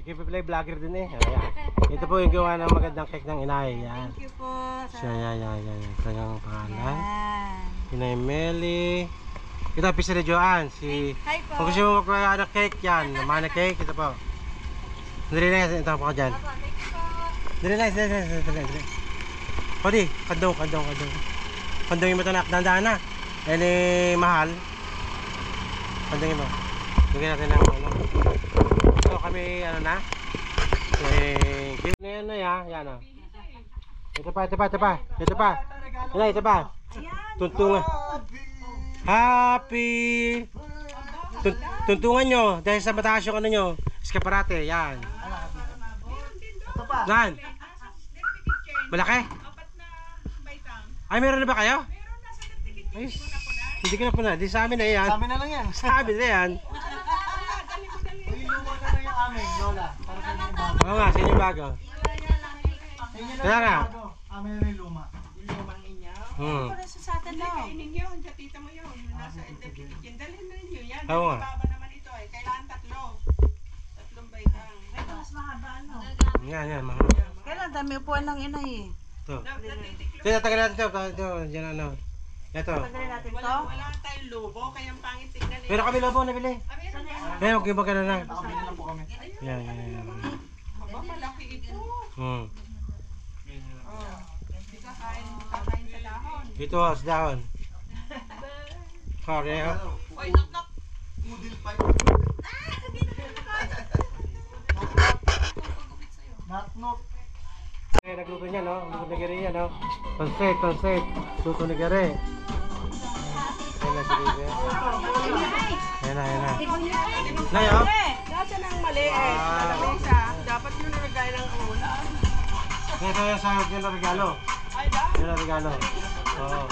Ikiplay vlogger din eh. Ayan. Ito po yung gawa ng magandang cake ng inay. Yan. Thank you po. So, yan. Kanyang pangalan. Yan. Inay Meli. Ito, Pisa de Joan. Hi po. Kung gusto mo magpagawa ng cake, yan. Mana cake, ito po. Dali na yan. Ito po ka dyan. Dali na. Pwede, kandong. Kandong yung matanak. Dahan-dahan na. Eh, mahal. Kandong mo. Bigyan natin ng ano. So, kami, ano na. Yan na yan o. Ito pa. Ito pa. Tuntungan. Happy. Tuntungan nyo. Dahil sa mataas yung ano nyo. Eskaparate. Yan. Yan. Malaki? Ay, meron na ba kayo? Ay, hindi ko na po na. Di sa amin na yan. Sa amin na lang yan. Sa amin na yan. Luma ka na yung amin, Lola. Para sa inyo yung bago. Oo nga, sa inyo bago. Kaya nga. Amin na yung luma. Yung lumang inyo. Hmm. Sa atin daw. Kainin yun, sa tita mo yun. Nasa kitchen. Dalhin na ninyo yan. Oo nga. Mababa naman ito eh. Kailangan tatlong baitang. Ito mas mahaba ano. Yan. Kailan dami upuan ng inay eh. Ito. Natitiklop. Ito, tagal natin ito. Ito, dyan ano. Ito. Tagalin natin to. Wala tayong lobo, kaya ang pangit tignan eh. Pero kami lobo nabili. Meron ba? Kaya huwag yung magkano na. Nakabili lang po kami. Yan. Aba, malaki ito. Hmm. Hindi kakain sa dahon. Ito, sa dahon. Pareho. Oy, knock. Udil pa Knock. Kaya nagluto niya, no? Luto ni Gary yan, no? Pansit. Luto ni Gary. Ayan na si Gary. Ayan na. Nay, oh. Kasi nang mali eh. Lamesa. Dapat yun nilagay ng ulam. Ito yung sa regalo. Ay, da? Yun ang regalo. Oo.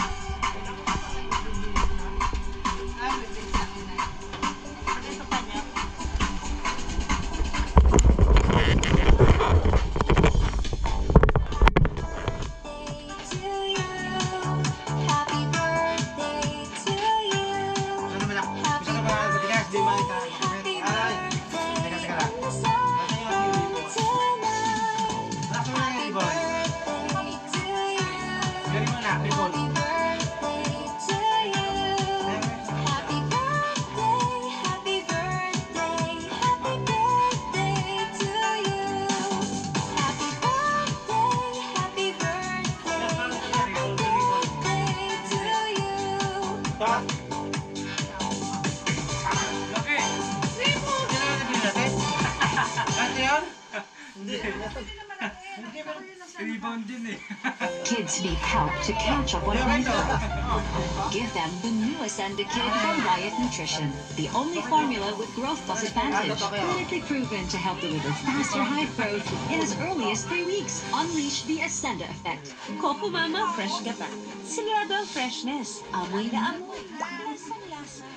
Kids need help to catch up on homework. Give them the newest Enda Kid from Riot Nutrition, the only formula with growth plus advantage, clinically proven to help deliver faster height growth in as early as 3 weeks. Unleash the Ascenda effect. Coco Mama, fresh ka pa. Sigurado freshness. Amoy na amoy. Lasang lasa.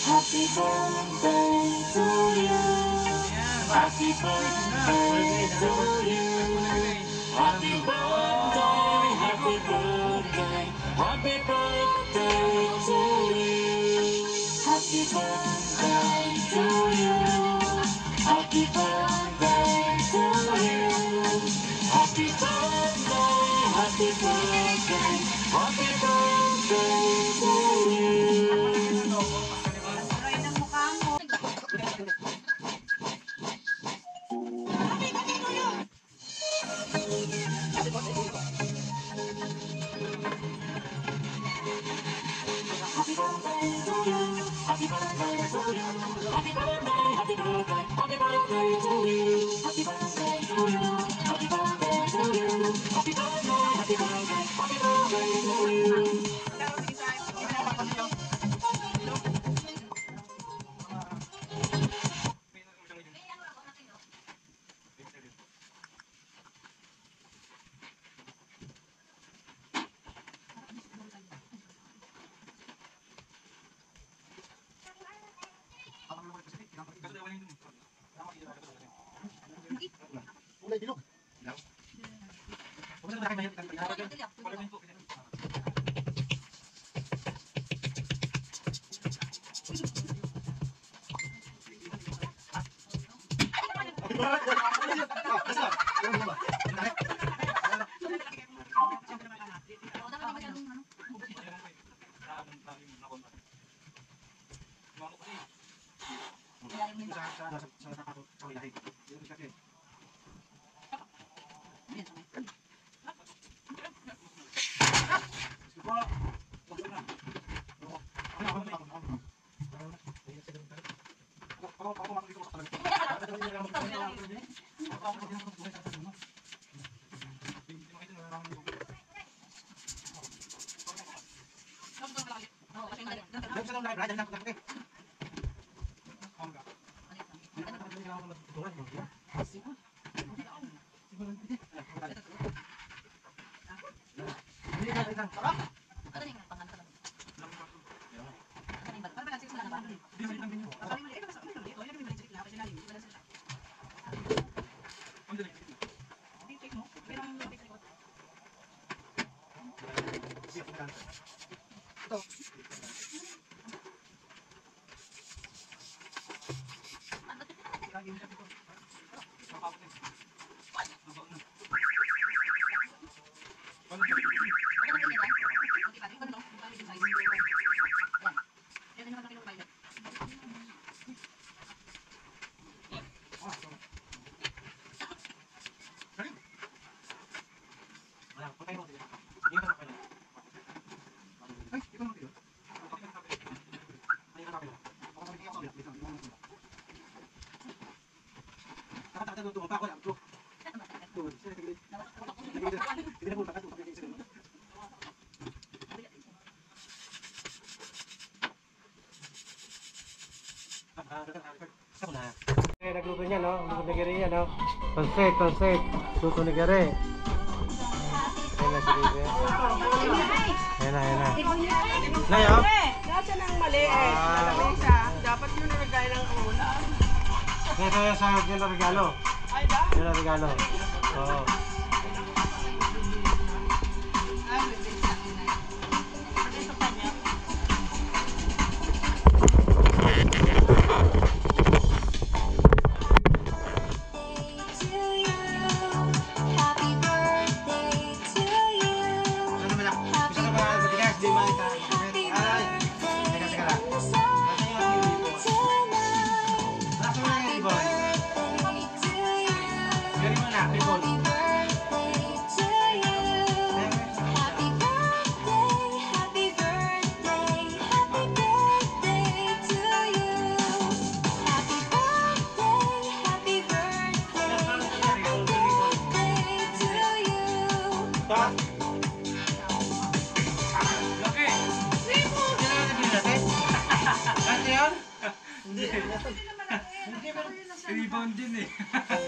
Happy birthday to you. Happy birthday to you. Happy birthday, happy birthday, happy birthday to you. Happy birthday to you. Happy birthday to you. Happy birthday, happy birthday, happy birthday to you. Nagluto niya, no? Luto ni Gary yan, no? Pansit. Luto ni Gary. Ayan na si Libe. Ayan na. Nay, oh? Nasa nang mali eh. Lamesa. Dapat yun ang nagay ng ulam. Ito yung sa yun na regalo. Ay, ba? Yun na regalo. Oo.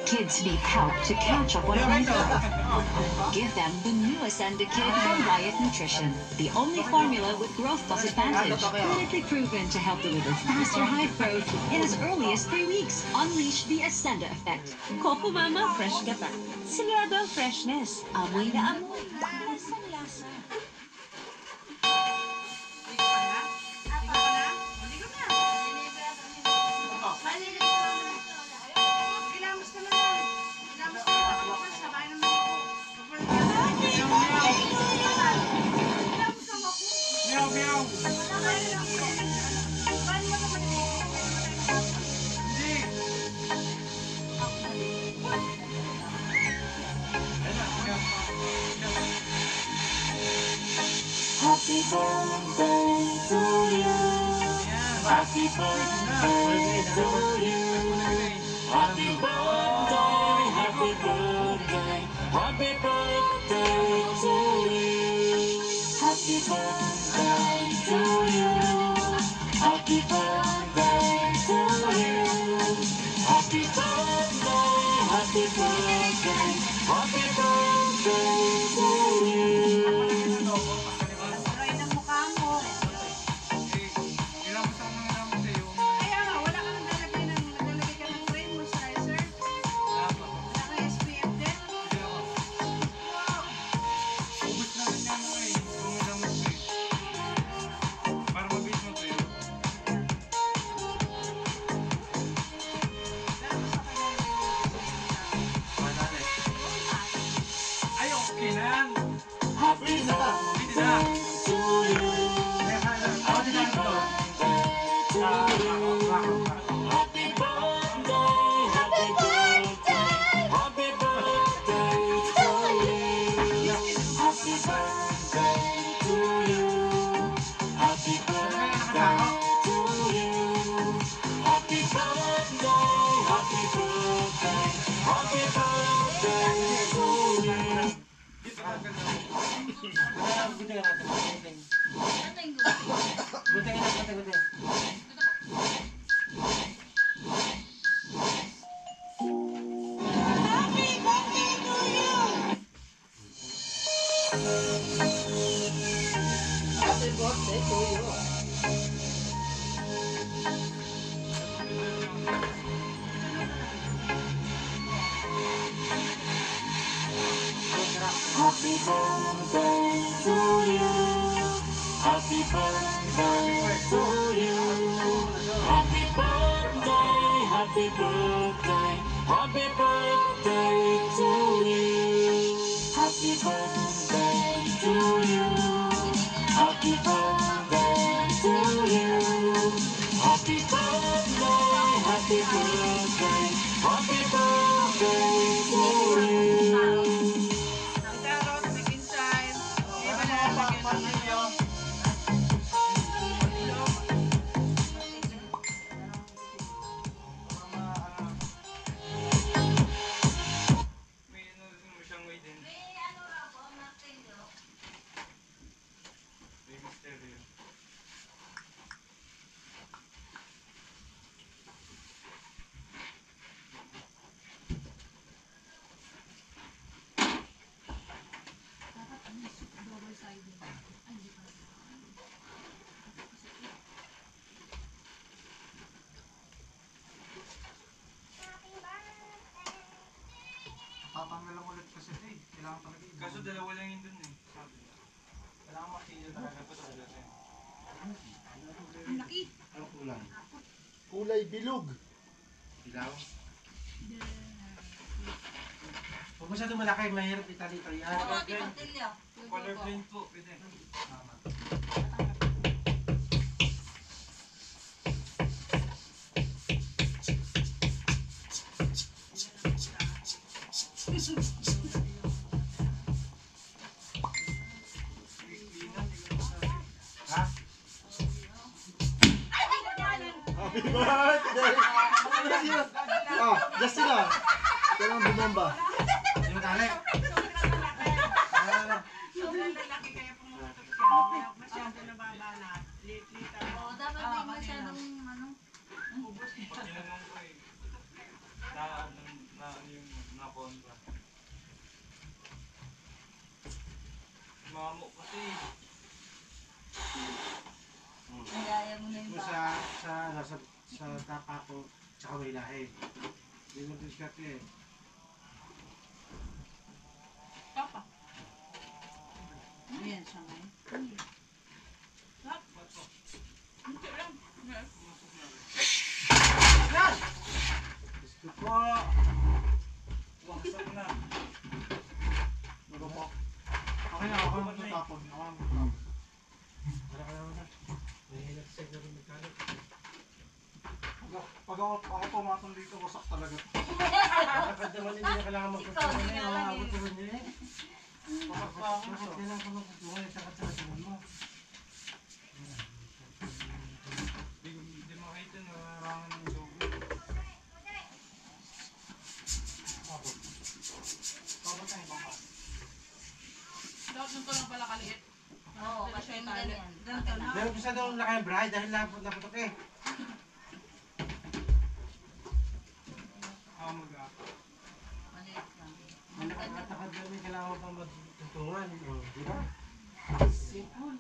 Kids need help to catch up on homework. Give them the newest Enda Kid from Riot Nutrition, the only formula with growth plus advantage, clinically proven to help deliver faster height growth in as early as 3 weeks. Unleash the Ascenda effect. Coco Mama, fresh ka pa. Sigurado ang freshness. Amoy na amoy. Lasang lasa. Happy birthday to you. Happy birthday to you. Happy birthday, happy birthday, happy birthday to you. Happy birthday to you. Happy birthday to you. Happy birthday, happy birthday, happy birthday to you. Kaya nga, wala ka naglalagay ka ng frame moisturizer. Wala ka SPF din. Happy birthday to you. Happy birthday to you. Happy birthday, happy birthday, happy birthday to you. Happy birthday to you. Happy birthday to you. Happy birthday, happy birthday, happy birthday to you. Tarot, begin time. Iba na lagyan. May ano mo siyang way din. May misteryo. Tatanggal lang ulit kasi ito eh. Kailangan talaga yun. Kaso dalawa lang yun dun eh. Sabi. Kailangan makilala talaga ito talaga siya. Anong kulang? Kulay bilog. Ilaw? Huwag masyadong malaki, mahirap italita yan. Color blend po, pwede. Ha? Happy birthday! Ah, just sila. Kailangan bumamba. Hindi mo tali. Sobrang lalaki kaya pumutok siya. Masyado nababanat. Lit-lit ako. Dapat din masyadong ano. Ubus eh. Pag tinanong ko eh, na ano yung nakontra. Mamo kasi. Kaya mo na yung Ito sa tapa ko, tsaka may lahi. Hindi mo diskarte eh. Papa. Ayan siya ngayon. Gusto po. Waksak na. Marupok. Okay na, ako ang matapon. Ako ang matapon. Wala ka naman na. Nahihilat sa inyo rin magkalit. Pag ako pumatong dito, wasak talaga. Kapag naman hindi na kailangan magpapalala na yung mga abot naman niya eh. Bakit kailangan ka magpapalala yung sakat-sakat mo? Hindi makita na narangan ng logo. Papatay ba ka? Dapat nung lang pala kaliit. Oo, kasi yung ganyan. Ganito na. Meron ko sa doon laki ang bride dahil naputok eh. Ako mag-ako. Maliit lang. Takad lang may kailangan pa magtutungan. Di ba? Simple.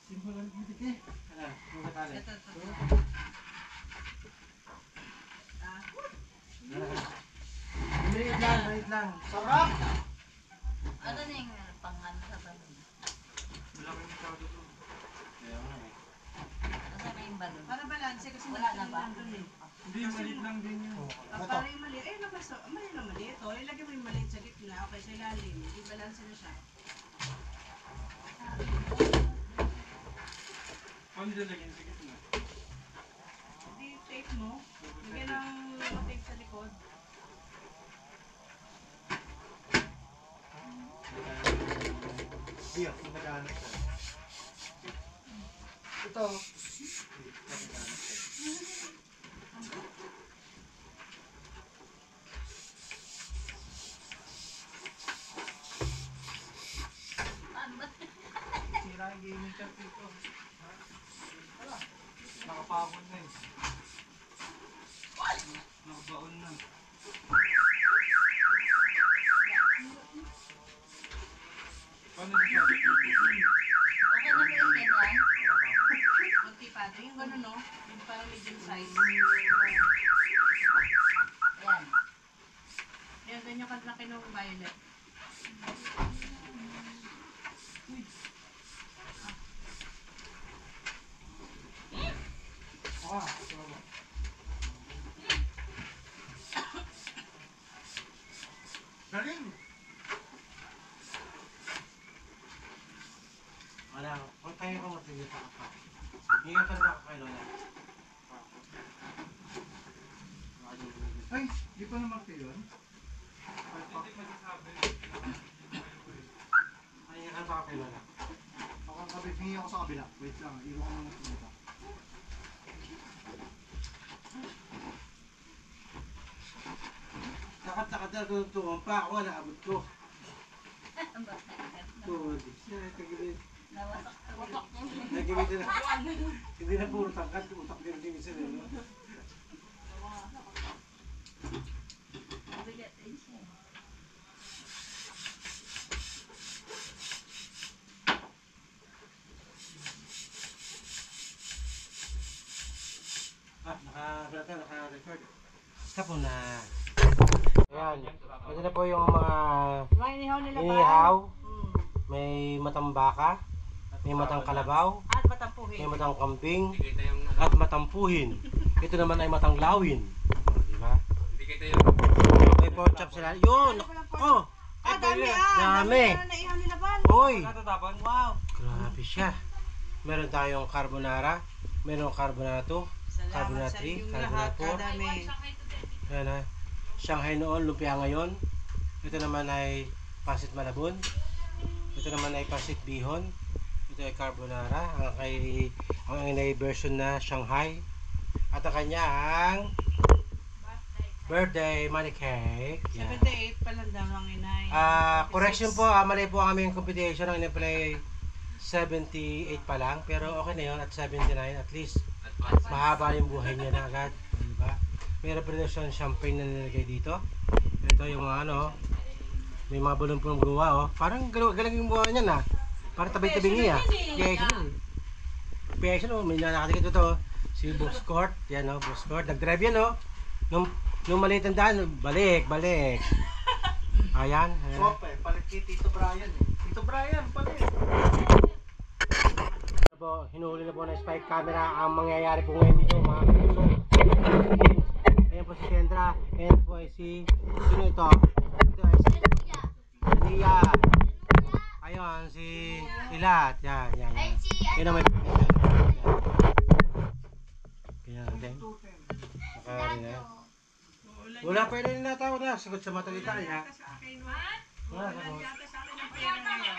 Simple lang bitik eh. Ano? Kung katali. Ito. Maliit lang. Sarap! Ano na yung pangan sa balon? Malaki yung tao dito. Kaya nga eh. Nasa na yung balon? Para balanse kasi Wala na ba? nandun eh. Hindi, maliit lang din yun. Para yung maliit. Eh, mali na maliit. O, ilagay mo yung maliit sa gitna. Okay, sa ilalim. Di balanse na siya. Paano nilagyan sa gitna? Di tape mo. Lagyan ng tape sa likod. Diyo, kung naghahanap ka. Ito. Sira yung gaming chat dito. Nakapagod na eh. Nakabaon na. Paano nasabi ko? Okay na ba yung ganyan? Ay, di pa naman kayo yun? Hindi masasabi. Ay, ang papel wala. Ako ang kabit, hingi ako sa kabila. Wait lang, iwan ko muna ito. Takat-takat na tuwang pa ako, naabot ko. Tuwag. Siya, tagilid. Nawasak ko. Nagimit na. Hindi na puro tangkat, utak din din isa no? Mabigat din siya. Naka-record. Stop na. Ayan. Ito na po yung mga May inihaw nila ba? inihaw. May matang baka. May matang kalabaw. At matampuhin. May matang kambing. Hindi kita yung At matampuhin. Ito naman ay matang lawin. Di ba? Hindi kita yung May pork chop sila. Yun! Oh! Dami Dami! na naihaw nila ba? Uy! natatapon. Wow! Grabe siya. Meron tayong carbonara. Meron carbonato. Salamat sa 3, inyong Carbonara lahat, 4. kadami. Ayan ha. Shanghai noon, lumpia ngayon. Ito naman ay pasit malabon. Ito naman ay pasit bihon. Ito ay carbonara. Ang inay version na Shanghai. At ang kanyang birthday money cake. Yan. 78 pa lang daw ang inay. Correction po, mali po ang aming competition. Ang inay pala ay 78 pa lang. Pero okay na yun at 79 at least. Mahaba yung buhay niya na agad. Diba? Meron pa rin siyang champagne na nilagay dito. Ito yung mga ano. May mga balon po ng gawa oh. Parang galang yung buhay niya na. Parang tabi-tabi niya. Peso no. May nakakita ito. Si Boss Court. Yan oh. Boss Court. Nag-drive yan oh. Nung maliit ang daan. Balik. Ayan. Ope, palit kay Tito Brian eh. Tito Brian, palit. Po, hinuli na po ng spike camera ang mangyayari po ngayon dito mga puso. Ayan po si Kendra. Ayan po ay si sino ito? Ito ay si Nia. Ayun si Ilat. Yan. Yun naman. Kaya natin. Nakari na. Wala pa rin natawag na. Sagot sa matalita niya. Sa akin, Wala wala sagot. yata sa akin ang pera ngayon.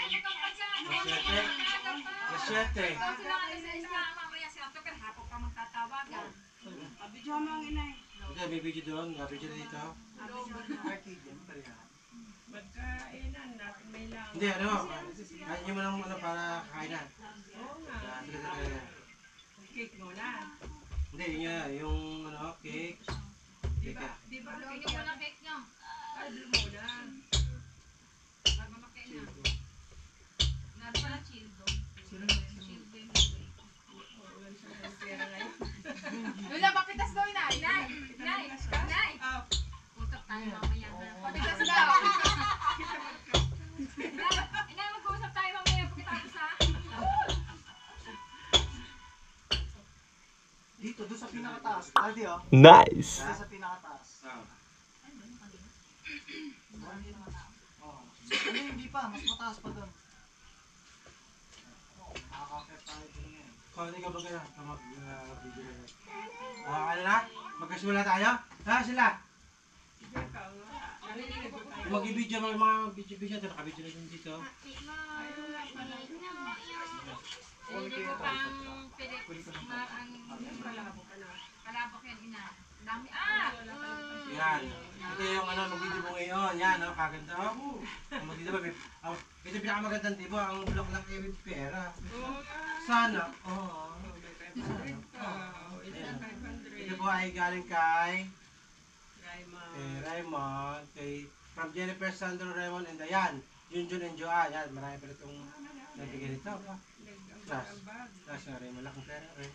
Masyete. Abidyo mo ang inay. Ito may video doon. May video dito. Magkainan natin may lang. Hindi, ano? Kain nyo mo lang ano para kainan. Oo nga. Cake mo na. Hindi, yun yun. Yung ano, cake. Di ba Yung cake yan? muna cake nyo. Adlo mo na. Bago makain na. Naroon pala childo. Childo yung bibig. Wala siyang pera ngayon. Wala, papitas daw, inay. Inay. Usap tayo mamaya na. Papitas daw. Inay, mag-uusap tayo mamaya pagkatapos ha. Dito, doon sa pinakataas. Aldi oh. Nice! Doon sa pinakataas. Oh. Ano hindi pa, mas mataas pa doon. Nakakakit tayo doon ngayon. Kung hindi ka ba gano'n, mag-video na. Ano na? Magkasimula tayo? Ha, sila? Mag-video, mga video-video. Naka-video na din dito. Hindi ko pang kalabok yan, ina. Dami. Yan. Ito yung ano, mag-video mo ngayon. Yan, oh, kaganda. Mag-video ba? Ito yung pinakamagandang tipo. Ang bulok lang kayo with pera. Sana. Oo. Ito po ay galing kay Raymond. From Jennifer, Sandro, Raymond, and Ayan. Junjun and Joanne. Yan, marami pa itong nabigyan nito. Class nga rin. Malaking pera rin.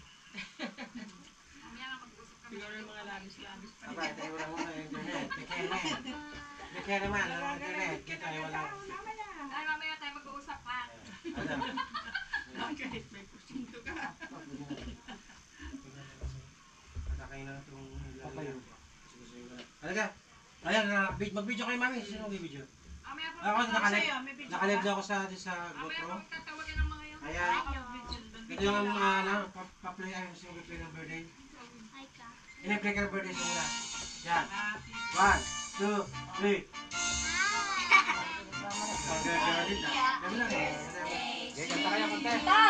Siguro yung mga labis-labis pa. Aba, tayo walang muna yung internet. May kaya naman, ang internet. Kita ay walang. Ay, mamaya tayo mag-uusap ha. Ano? Kahit may pusinto ka. Patakay na itong lalagyan. Alaga. Ayan, mag-video kayo mami. Sino mag-video? Mamaya po. Ako, Sa'yo, may picture nakalive ka? na ako sa Mamaya GoPro. po tatawagan ng mga yun. Ayan. Ito yung pa-play ay gusto ko play ng birthday. Ini-play ka ng birthday sa mula. Yan. Happy 2, 3. Pagkagalit ah. Gabi lang eh. Okay, kanta kayo, kanta. Kanta!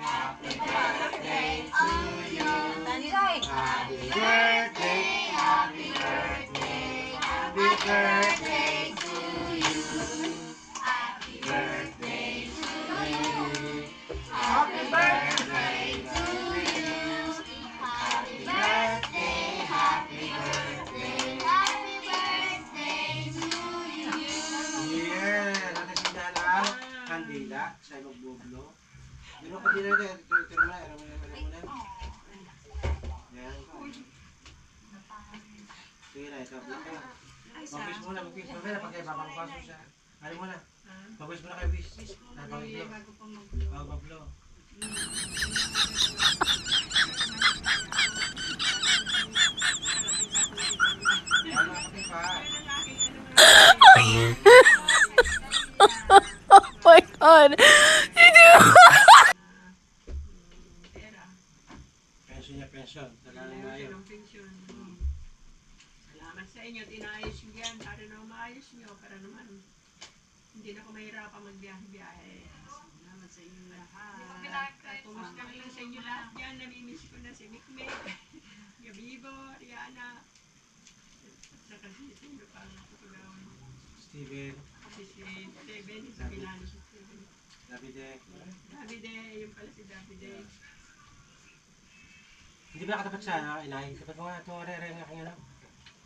Happy birthday to you. Happy birthday, happy birthday, happy birthday to you. Happy birthday to you. Happy birthday to you. Happy birthday, happy birthday. Happy birthday to you. Yeah, natin sindahan ang kandila sa magbublo. Pero pag di na ito, tiro mo na, mo na. Yan. Sige na, ito. Mag-wish muna, mag-wish. Mamaya pag kayo papapasok siya. Ano mo na? Mag-wish muna kayo, wish. Mag-blow. Bago pa mag-blow. Mag-blow. Ano natin pa? Oh my god. Pension niya, pension. Talagang na yun. Ng pensyon. Salamat sa inyo. Inaayos nyo yan. Para na umaayos nyo. Para naman hindi na ako mahirapan magbiyahe-biyahe. Salamat sa inyo lahat. At kumusta na lang sa inyo lahat yan. Namimiss ko na si Mikmek, Gabibo, Rihanna. At saka si sino pa ang tutugawan. Steven, Si Steven, sa Milano si Steven. Davide. Davide, yung pala si Davide. Hindi ba katapat siya, inay? Tapat mo nga ito, re-re nga kanya na.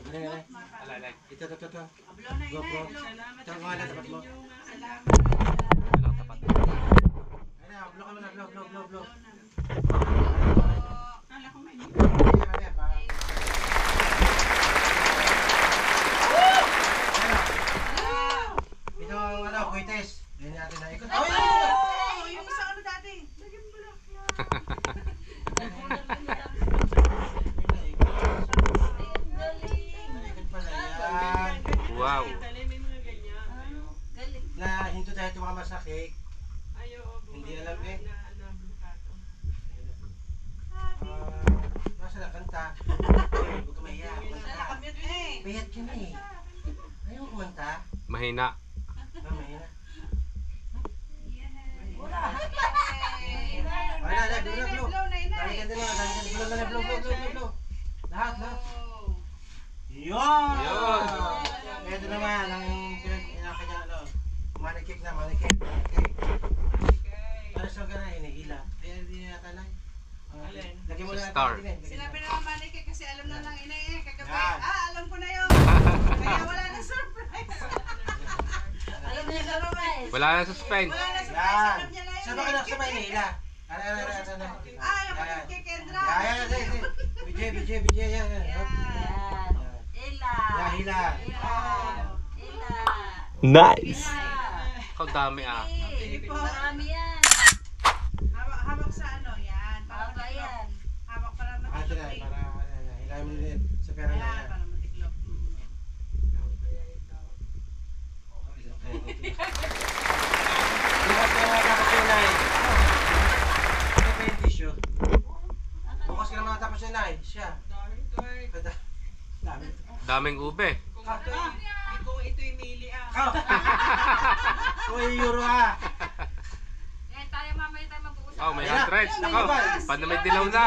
Re-re. Alalay. Ito. Ablo na Go, inay. bro. Salamat Ito, sa mga inyo. tapat mo. Salamat. Walang tapat. Ay na, blow ka muna, blow. Kala ko may Ito ang ano, kuites. Yan natin na ikot. Oh, yung isang ano dati. Lagyan mo lang. Ikot pala yan. Wow. May mga ganyan. Na hinto dahil tumama sa cake. Ayo, Hindi alam eh. na bukato. Nasa na kanta. Huwag ka mahiya. Kumanta. Payat ka na eh. Ayaw mo kumanta. Mahina. Mahiya. Ay, blow. Dali ka din na, blow. Lahat. Yun! Ito naman, ang pinakanya, manikip na. Okay. Ano siya ka na, hinihila. Kaya hindi na natanay. Lagyan mo na Star. Sinabi naman manike kasi alam na lang inay eh. Kagabi, Yan. alam ko na yun. Kaya wala na surprise. Alam niya na surprise. Wala na suspense. Wala na surprise, Yan. alam niya na yun. Saan ba ka nakasabay hinihila? Ano. Yung pagod kay Kendra. Yan. BJ, yan. Hila. Nice. Ikaw dami ah. Marami yan. Hawak sa ano, yan. Hawak para Ito na, matiklop. para hilahin mo din sa pera na Yan, yan. para matiklop. Bukas ka naman tapos yun, Nay. Ano pa yung tissue? Bukas ka naman tapos yun, Nay. Siya. Dami. Daming ube. Kung ito'y mili Kau! Uy, euro ha! Mamaya tayo mag-uusap. Oh, may hundreds. Ako. Paano may dilaw na?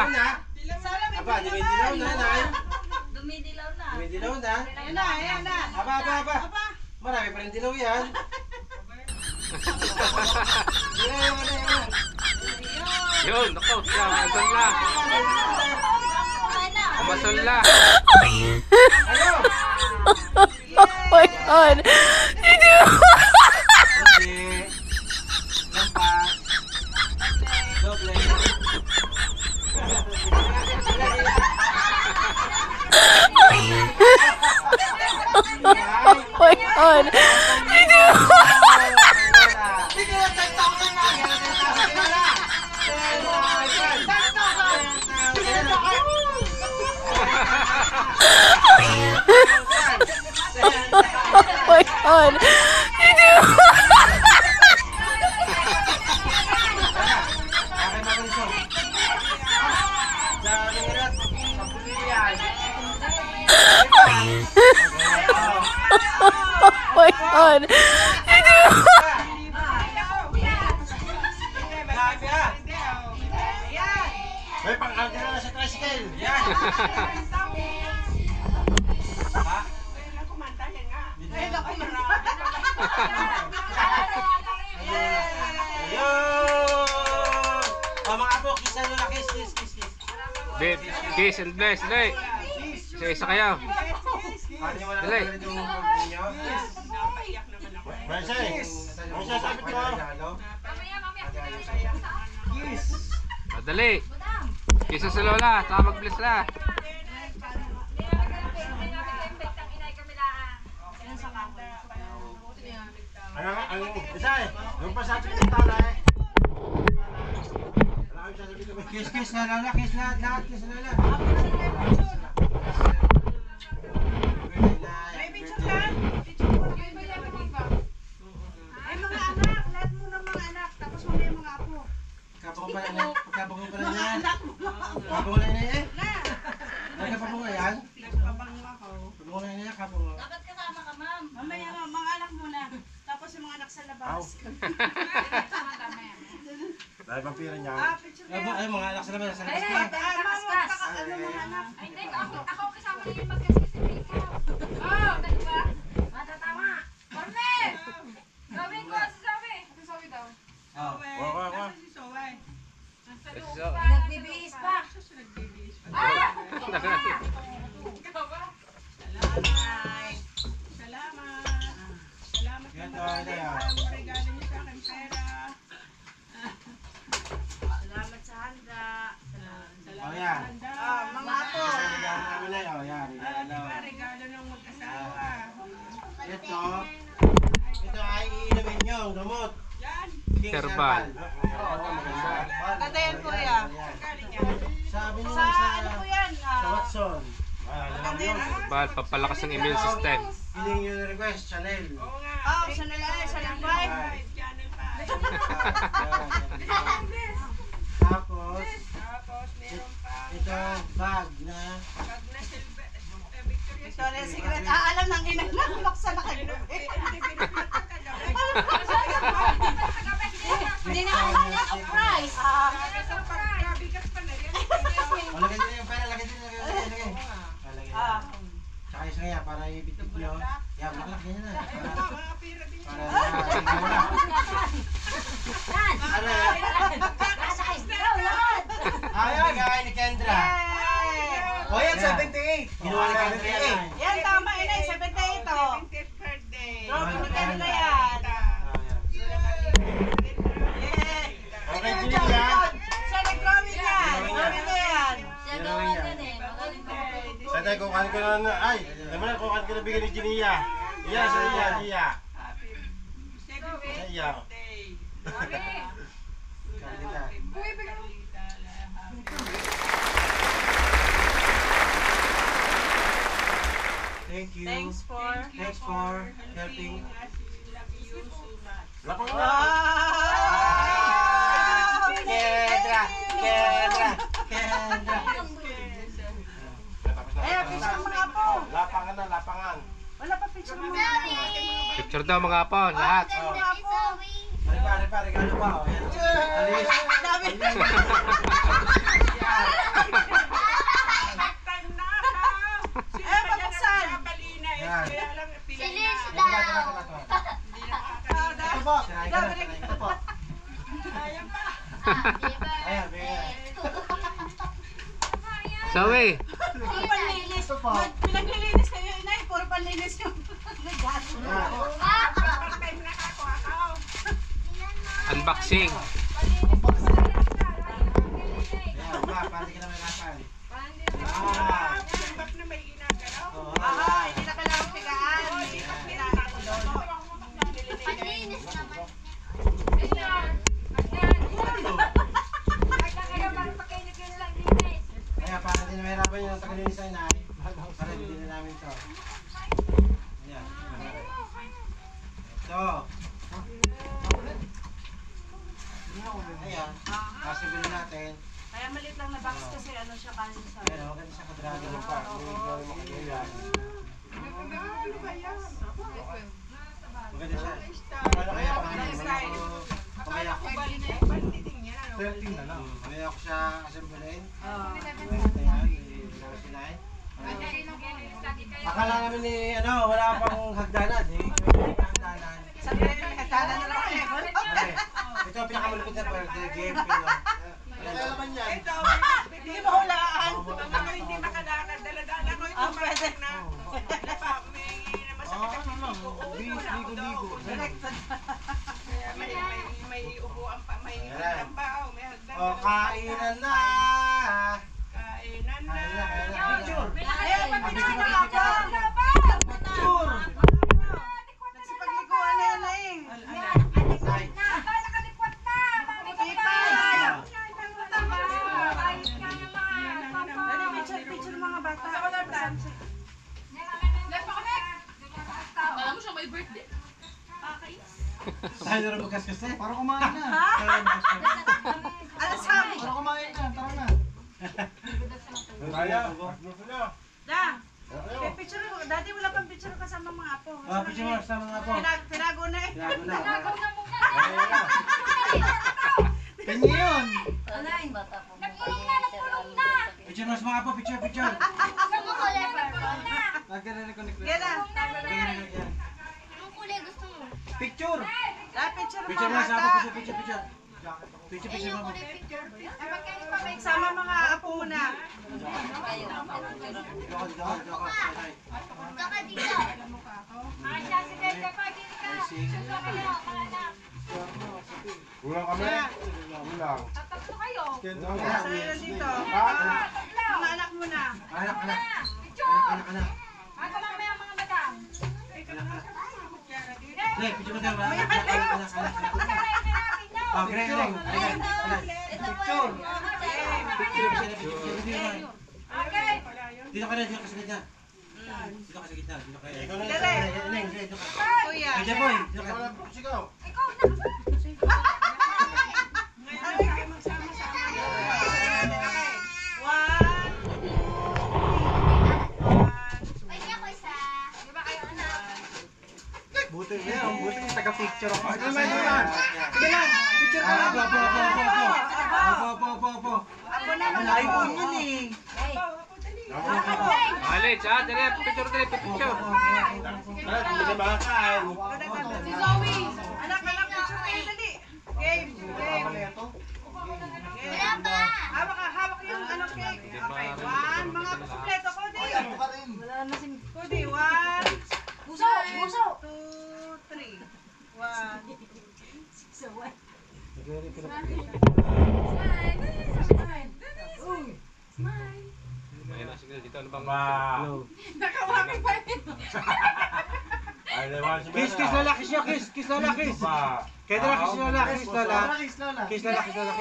Aba, dumidilaw na, Nay. Dumidilaw na. Dumidilaw na. Ayan na. Aba. Marami pa rin dilaw yan. Yan. Yun, ako. Siya, masal na. Masal na. Ano? Oh my god. Hindi. Lampas. Doble. Oh my god. Oh my god. Oh my God. May pang-alga na sa tricycle. Yan. Ha? Ayun! O mga apo, kiss na kiss. Babe, kiss and bless, dali. Isa kayo. Paano wala Dali. na yung ninyo? Napaiyak naman ako. Francis! Francis, sabi ko. Yes. Dali. Kisa sa lola, saka mag-bless na. Ano, isa eh. Yung pasabi ng tala eh. Kiss na lala, kiss na lahat, kiss na lala. May picture ka? Picture mo. Ay mga anak, lahat mo ng mga anak. Tapos mo yung mga apo. Kapag pa lang yan. Kapag na yan eh. Nagkapag na yan. Nagpabango ako. Kapag na yan, kapag na. Dapat kasama ka, ma'am. Mamaya mga anak muna. Tapos yung mga anak sa labas. Dahil vampira niya. Picture na. Ay, mga anak sa labas. Sa labas Ay, pa. Ano mga anak? Ay, hindi. Ako kasama na yung magkaskas si Rika. Oh, diba? Matatama. Cornet! Gawin ko, sasabi. Ano sabi daw? Nasa si Soway. Nasa loob pa. Nagbibihis pa. Nagbibihis pa. Ah! Salamat naman. Ang regalo niyo sa akin pera. Salamat sa handa. Oh, yan. Mga apo. Oh, yan. Regalo ng mag-asawa. Ito ay iinumin nyo, ang gamot. Yan. King Herbal. Maganda yan, kuya. Sabi nyo Sa sa ano po yan? Watson. Maganda yan. Bahal, papalakas ng immune system. Feeling nyo request, Chanel. Oo nga. Chanel 5. Channel 5. Tapos, Tapos meron pa. ito, bag na Pag na Silver, Victoria's Victoria's Secret. Alam ng ina na buksan na kayo. Hindi na ako ng price. Pagkabigat pa na yan. O, lagay din yung pera, lagay din, lagay. Lagay na. Tsaka isa nga, para ibitip nyo. Yan, makalak ganyan na. Mga pira din Para yan. wala. Ano? Ay, bigay ni Kendra. O yan, 78. Ginawa ni Kendra yan. Yan, tama ina. 78 to. 70th birthday. Drawing ni Kendra yan. Okay, Julie yan. Siya nag-drawing yan. Drawing na yan. Sa tayo, kukain ko na, ay, naman na kukain ko na bigyan ni Ginia. Iya, sa iya, iya. Sa iya. Kalita. Thank you. Thanks for... Thanks for helping. Wow! Kendra, Kendra, Kendra. Ayan, picture ng mga apo. Lapangan na, lapangan. Wala pa picture ng mga apo. Picture daw mga apo, lahat. Mga apo. Pare, regalo pa. Oh. Yan. Alis. Dami. Eh, pabuksan. Yan. Silis Ito ba, ito ba, ito ba, ito ba? Ito po. Ito po. Ayan, bigyan. Zoe, Panlinis. Pinaglilinis kayo, inay. Puro panlinis yung regalo. unboxing. Ayan, ma, para di ka na mahirapan. Oo. Hindi na kailangang pigaan. Panlinis naman. Ayan, para di na mahirapan yung tagalinis sa inay. Para hindi na namin ito. Ayan. Ito. Ayan. Kasibili natin. Kaya maliit lang na box kasi ano siya kasi sa... Ayan, maganda siya kadrado mo pa. May gawin mo kayo yan. Ano ba yan? Maganda siya. Style. Ano kaya pangalan? Style. Kaya Akala ko baliting yan. 13 na lang. Kaya ako siya assemblein. Oo. Ayan, sinasinain. Akala namin ni, wala pang hagdanan. Hagdanan. Sabi na hagdanan na lang kayo. Okay. Ito ang pinakamalupit na birthday game. Kaya naman yan. Ito, Hindi mo hulaan. ang mga hindi makalakad, dala-dala ko ito. Pwede. Na, may masakit ang ligo. Ligo-ligo. Kaya may upuan pa, may hagdan pa, may hagdan O, kainan na! Kainan na. Picture! Ayaw, pagpinaan na ako. Picture! Nagsipaglikuan na yan na eh. Ay, Picture mga bata. Alam mo siya may birthday. tayo na rin magkaskas eh. Para kumain na. Alas kami. Para kumain na. Tara na. Kaya? Da. May picture ko. Dati wala pang picture kasama mga apo. Picture mo sa mga po. Tinago na eh. Tinago na. Nagaw na muna. Tingin yun. Nag-inom na, nagpulong na. Picture mo sa mga po. Picture. Saan mo kulay? Purple na. Gana. Anong kulay gusto mo? Picture. Da, picture mga Picture mo sa bata. mga po. Picture. Picture mo. Dapat kayo pa may Sama mga apo mo na. Saka dito. Asya, si Delta pa, dito ka. Saka kayo, kahanap. Kulang kami. Tatatlo kayo. Sa dito. Tatlo. Mga anak mo na. Anak. Picture. Ako mamaya mga madam. Hindi, picture mo daw. Anak. Oh, great. Picture. Okay. Dito ka sa gitna. Dito ka sa gitna. Dito ka. Kuya. Kaya boy. Dito ka. Sigaw. Ikaw na. Ay, ako isa. Di ba kayo anak? Buti yung taga-picture ako. Sige lang. Picture ka lang. Apo. Apo naman ako. yun eh. Alit, ha? Dali, picture. Si Zoe. Anak, picture kayo dali. Game. Wala pa. Hawak yung cake. Okay, one. Mga kumpleto ko di. Kudi, one. Puso. 2, 3. 1. Ayun na, sige, dito ano bang... Nakawaki pa rin. Kiss Lola, kiss Lola. Kaya na kiss Lola. Kiss Lola.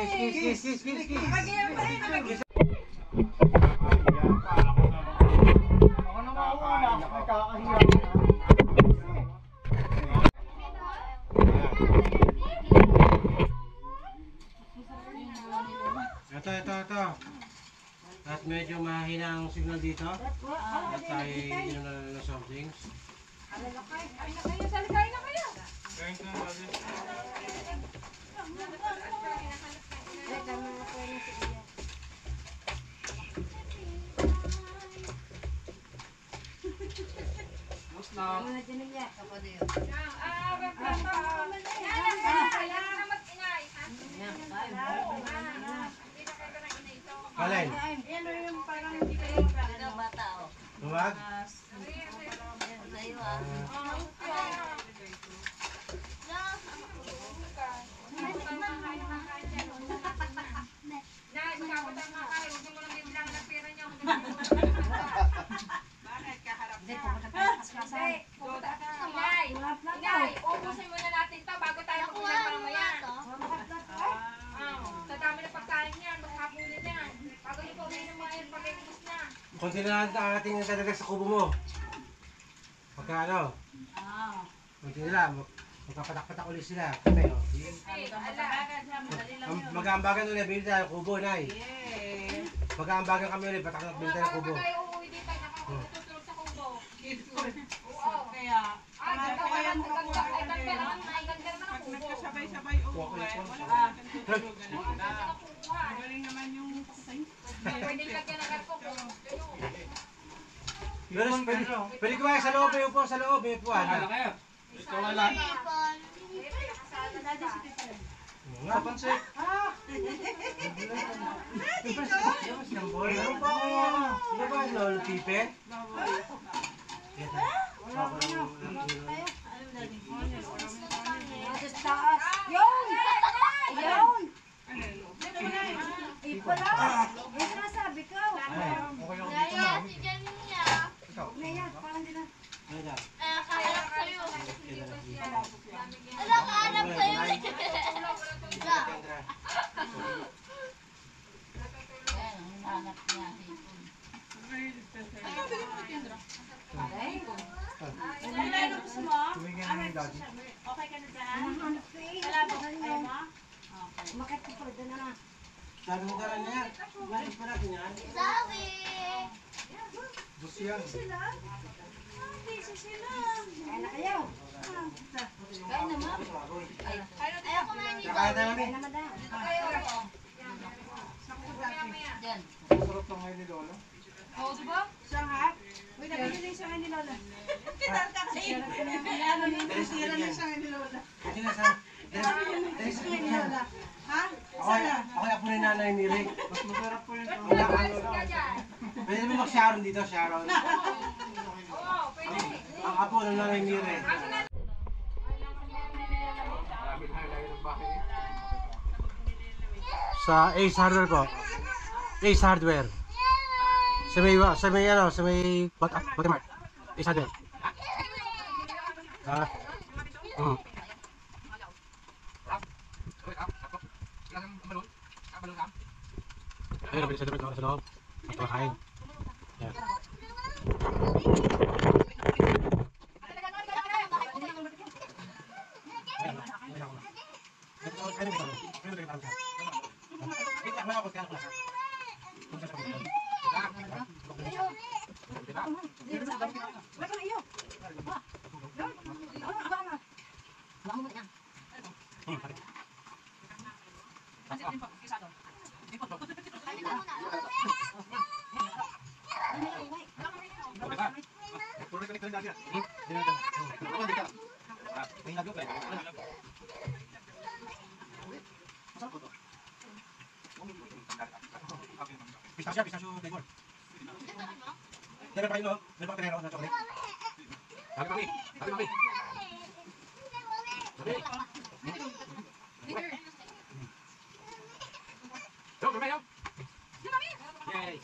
Ako na mauna. May kakahiya. Ito. At medyo mahina ang signal dito. At tayo inom na ng soft drinks. Kain na kayo. Salikain na kayo. Alin? Yan yung parang hindi kayo magkano. Lumag? Bakit kaharap na? Inay, ubusin muna natin to bago tayo magbilang mamaya. Sa dami na pagkain niyan, maghapulin yan. Bago yung pauwi ng mga yan, pag-ibus na. Kunti na lang ang ating dadadag sa kubo mo. Pagka kunti na lang. Magpapatak-patak ulit sila. Okay, o. Mag-aambagan ulit, bilhin tayo kubo, Nay. Mag-aambagan kami ulit, patak-patak bilhin tayo kubo. Bago kayo uuwi dito, nakakututulog sa kubo. Pero pwede kumain sa loob, may upo sa loob, may upuan. kayo. Ikaw wala. Sa pansik. Meron pa ako. Ano ba, Lolo Pipe? Yun! Yun! Ipala! Yung sinasabi ko. Naya, si Janina. Naya, parang din na. Kaharap sa'yo. Ala, kaharap sa'yo. Ano gusto mo? Tumingin na yung daddy. Okay ka na dyan? Nahanap ko eh. Kalabot, ayaw mo? Umakit ko pa doon na. Sabi mo dala niya. Balik pa natin yan. Sabi. Bus yan. Kaya na kayo. Kaya naman. Ayaw kumain dito. Kakain na namin. Kaya naman na. Diyan. Sarap lang ngayon ni Lola. Oo, diba? Sangha? Uy, nabili sa akin ni Lola. Kitar ka kasi. Ano yun? Sira na sa akin ni Lola. Hindi na sa... Sa akin ni Lola. Ha? Ako na po ni Nanay Miri. Mas masarap po yung Pwede mo mag-sharon dito, Sharon. Ang apo ng Nanay Miri. Sa Ace Hardware po. Ace Hardware. Sa may Watermark. Ace Hardware. Ayun, nabili sa loob. Ito kain. Yan. Pistachio flavor. Meron pa kayo, meron pa kanero na chocolate. Kami. Yo, bermain. Yay.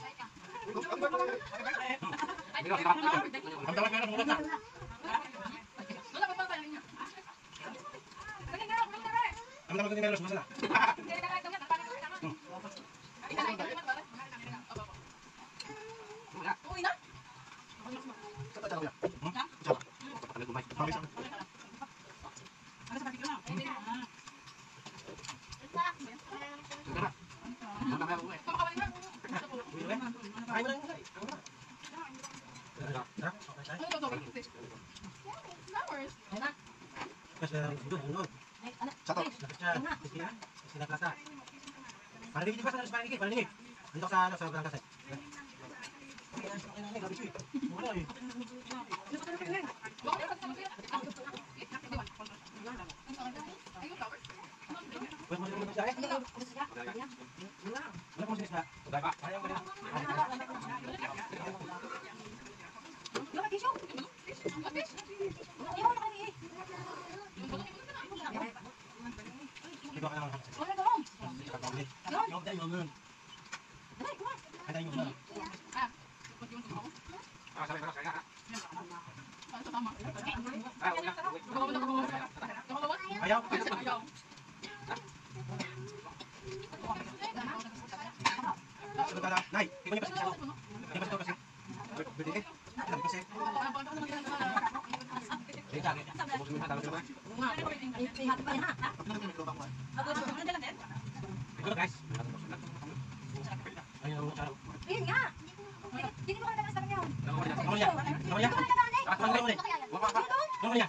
Ang tawag meron muna. Ang tawag ni Melos muna na. Dito sa barangay. Nay, ikaw niya kasi siya. Hindi pa kasi. Berde. Sabi kasi. Guys. Ayun nga. Hindi mo ka nagkakasta ka niyo. Ano niya? Ano niya? Ano niya?